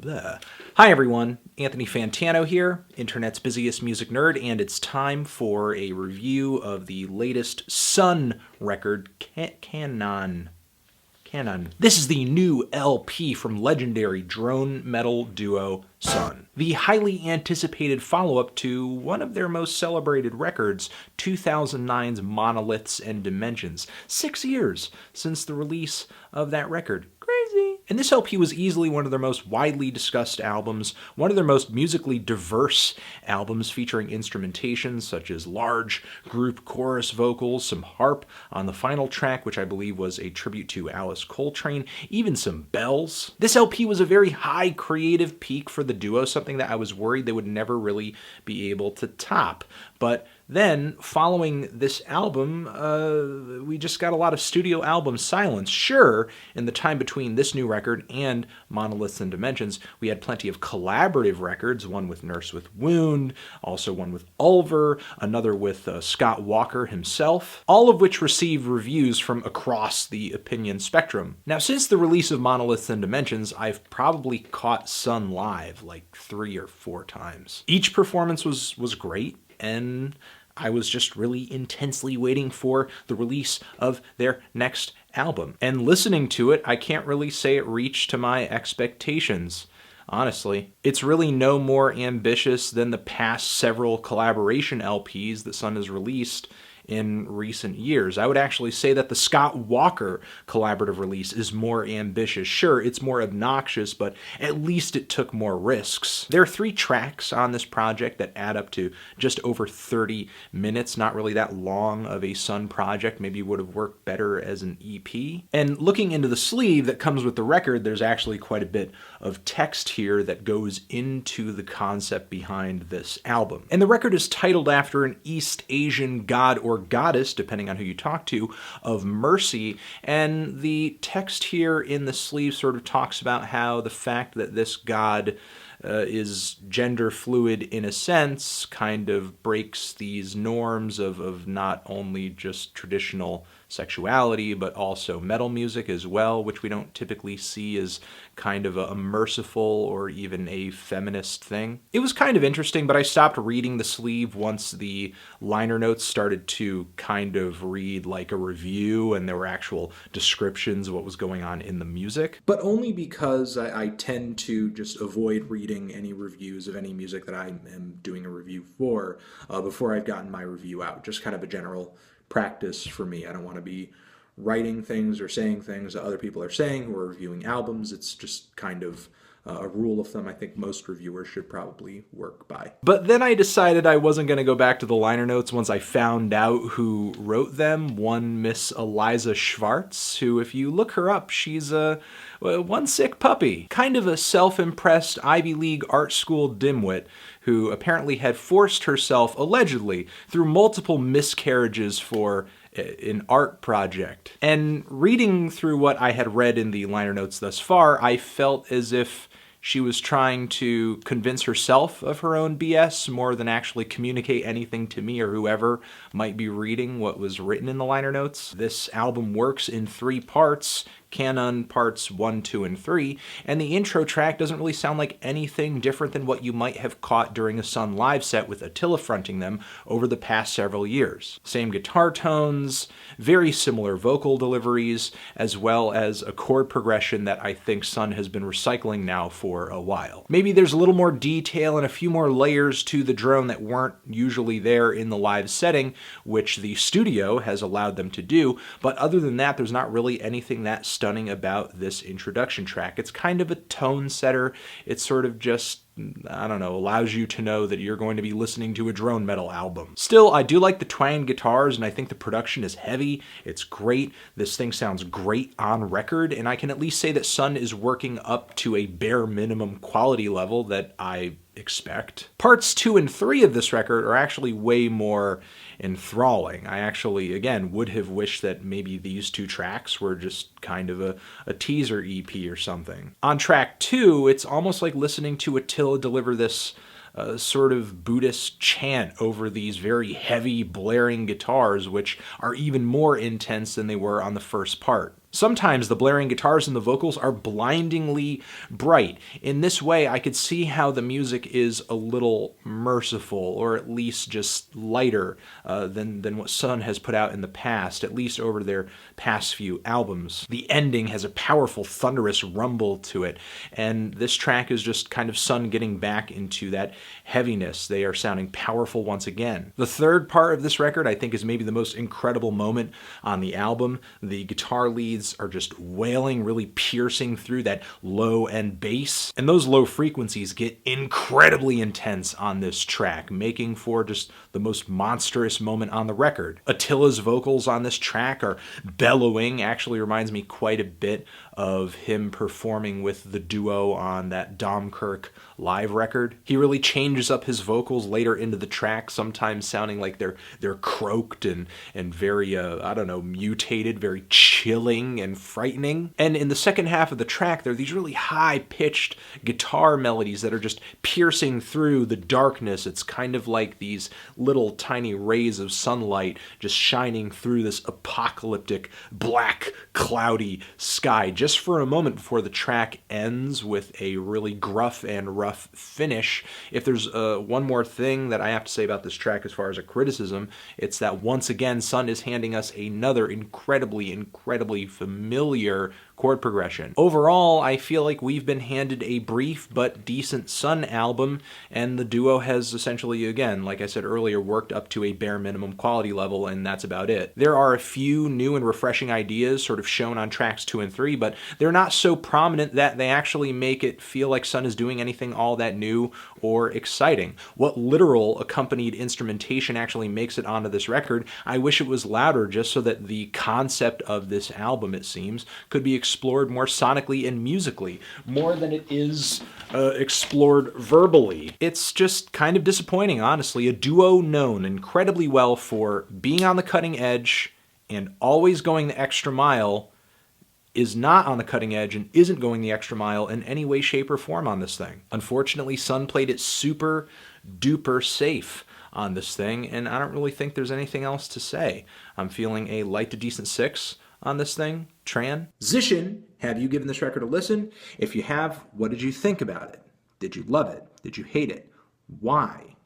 Hi everyone, Anthony Fantano here, internet's busiest music nerd, and it's time for a review of the latest Sunn record, Kannon. This is the new LP from legendary drone metal duo Sunn, the highly anticipated follow-up to one of their most celebrated records, 2009's Monoliths and Dimensions. 6 years since the release of that record. Crazy. And this LP was easily one of their most widely discussed albums, one of their most musically diverse albums, featuring instrumentations such as large group chorus vocals, some harp on the final track, which I believe was a tribute to Alice Coltrane, even some bells. This LP was a very high creative peak for the duo, something that I was worried they would never really be able to top. But then, following this album, we just got a lot of studio album silence. Sure, in the time between this new record and Monoliths and Dimensions, we had plenty of collaborative records, one with Nurse with Wound, also one with Ulver, another with Scott Walker himself, all of which received reviews from across the opinion spectrum. Now, since the release of Monoliths and Dimensions, I've probably caught Sunn live like 3 or 4 times. Each performance was great, and I was just really intensely waiting for the release of their next album. And listening to it, I can't really say it reached to my expectations. Honestly, it's really no more ambitious than the past several collaboration LPs that Sunn has released in recent years. I would actually say that the Scott Walker collaborative release is more ambitious. Sure, it's more obnoxious, but at least it took more risks. There are 3 tracks on this project that add up to just over 30 minutes, not really that long of a Sunn project. Maybe would have worked better as an EP. And looking into the sleeve that comes with the record, there's actually quite a bit of text here that goes into the concept behind this album. And the record is titled after an East Asian god or goddess, depending on who you talk to, of mercy. And the text here in the sleeve sort of talks about how the fact that this god is gender fluid in a sense kind of breaks these norms of not only just traditional sexuality, but also metal music as well, which we don't typically see as kind of a merciful or even a feminist thing. It was kind of interesting, but I stopped reading the sleeve once the liner notes started to kind of read like a review and there were actual descriptions of what was going on in the music, but only because I tend to just avoid reading any reviews of any music that I am doing a review for before I've gotten my review out. Just kind of a general practice for me. I don't want to be writing things or saying things that other people are saying who are reviewing albums. It's just kind of a rule of thumb I think most reviewers should probably work by. But then I decided I wasn't going to go back to the liner notes once I found out who wrote them. One Miss Eliza Schwartz, who, if you look her up, she's one sick puppy. Kind of a self-impressed Ivy League art school dimwit who apparently had forced herself, allegedly, through multiple miscarriages for an art project. And reading through what I had read in the liner notes thus far, I felt as if she was trying to convince herself of her own BS more than actually communicate anything to me or whoever might be reading what was written in the liner notes. This album works in 3 parts, Kannon parts 1, 2, and 3, and the intro track doesn't really sound like anything different than what you might have caught during a Sunn live set with Attila fronting them over the past several years. Same guitar tones, very similar vocal deliveries, as well as a chord progression that I think Sunn has been recycling now for a while. Maybe there's a little more detail and a few more layers to the drone that weren't usually there in the live setting, which the studio has allowed them to do, but other than that, there's not really anything that stunning about this introduction track. It's kind of a tone setter. It's sort of just, I don't know, allows you to know that you're going to be listening to a drone metal album. Still, I do like the twanged guitars, and I think the production is heavy. It's great. This thing sounds great on record, and I can at least say that Sunn is working up to a bare minimum quality level that I expect. Parts 2 and 3 of this record are actually way more enthralling. I actually, again, would have wished that maybe these 2 tracks were just kind of a teaser EP or something. On track 2, it's almost like listening to Attila deliver this sort of Buddhist chant over these very heavy, blaring guitars, which are even more intense than they were on the first part. Sometimes the blaring guitars and the vocals are blindingly bright. In this way, I could see how the music is a little merciful, or at least just lighter than what Sunn has put out in the past, at least over their past few albums. The ending has a powerful, thunderous rumble to it, and this track is just kind of Sunn getting back into that heaviness. They are sounding powerful once again. The third part of this record, I think, is maybe the most incredible moment on the album. The guitar leads are just wailing, really piercing through that low end bass. And those low frequencies get incredibly intense on this track, making for just the most monstrous moment on the record. Attila's vocals on this track are bellowing, actually reminds me quite a bit of him performing with the duo on that Domkirk live record. He really changes up his vocals later into the track, sometimes sounding like they're croaked and very, I don't know, mutated, very chilling and frightening. And in the second half of the track, there are these really high-pitched guitar melodies that are just piercing through the darkness. It's kind of like these little tiny rays of sunlight just shining through this apocalyptic, black, cloudy sky just for a moment before the track ends with a really gruff and rough finish. If there's one more thing that I have to say about this track as far as a criticism, it's that once again Sunn is handing us another incredibly familiar chord progression. Overall, I feel like we've been handed a brief but decent Sunn album, and the duo has essentially, again, like I said earlier, worked up to a bare minimum quality level, and that's about it. There are a few new and refreshing ideas sort of shown on tracks 2 and 3, but they're not so prominent that they actually make it feel like Sunn is doing anything all that new or exciting. What literal accompanied instrumentation actually makes it onto this record? I wish it was louder, just so that the concept of this album, it seems, could be explored more sonically and musically, more than it is explored verbally. It's just kind of disappointing, honestly. A duo known incredibly well for being on the cutting edge and always going the extra mile is not on the cutting edge and isn't going the extra mile in any way, shape, or form on this thing. Unfortunately, Sunn played it super duper safe on this thing, and I don't really think there's anything else to say. I'm feeling a light to decent 6 on this thing. Transition. Have you given this record a listen? If you have, what did you think about it? Did you love it? Did you hate it? Why?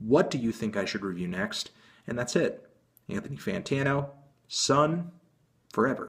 What do you think I should review next? And that's it. Anthony Fantano, Sunn, forever.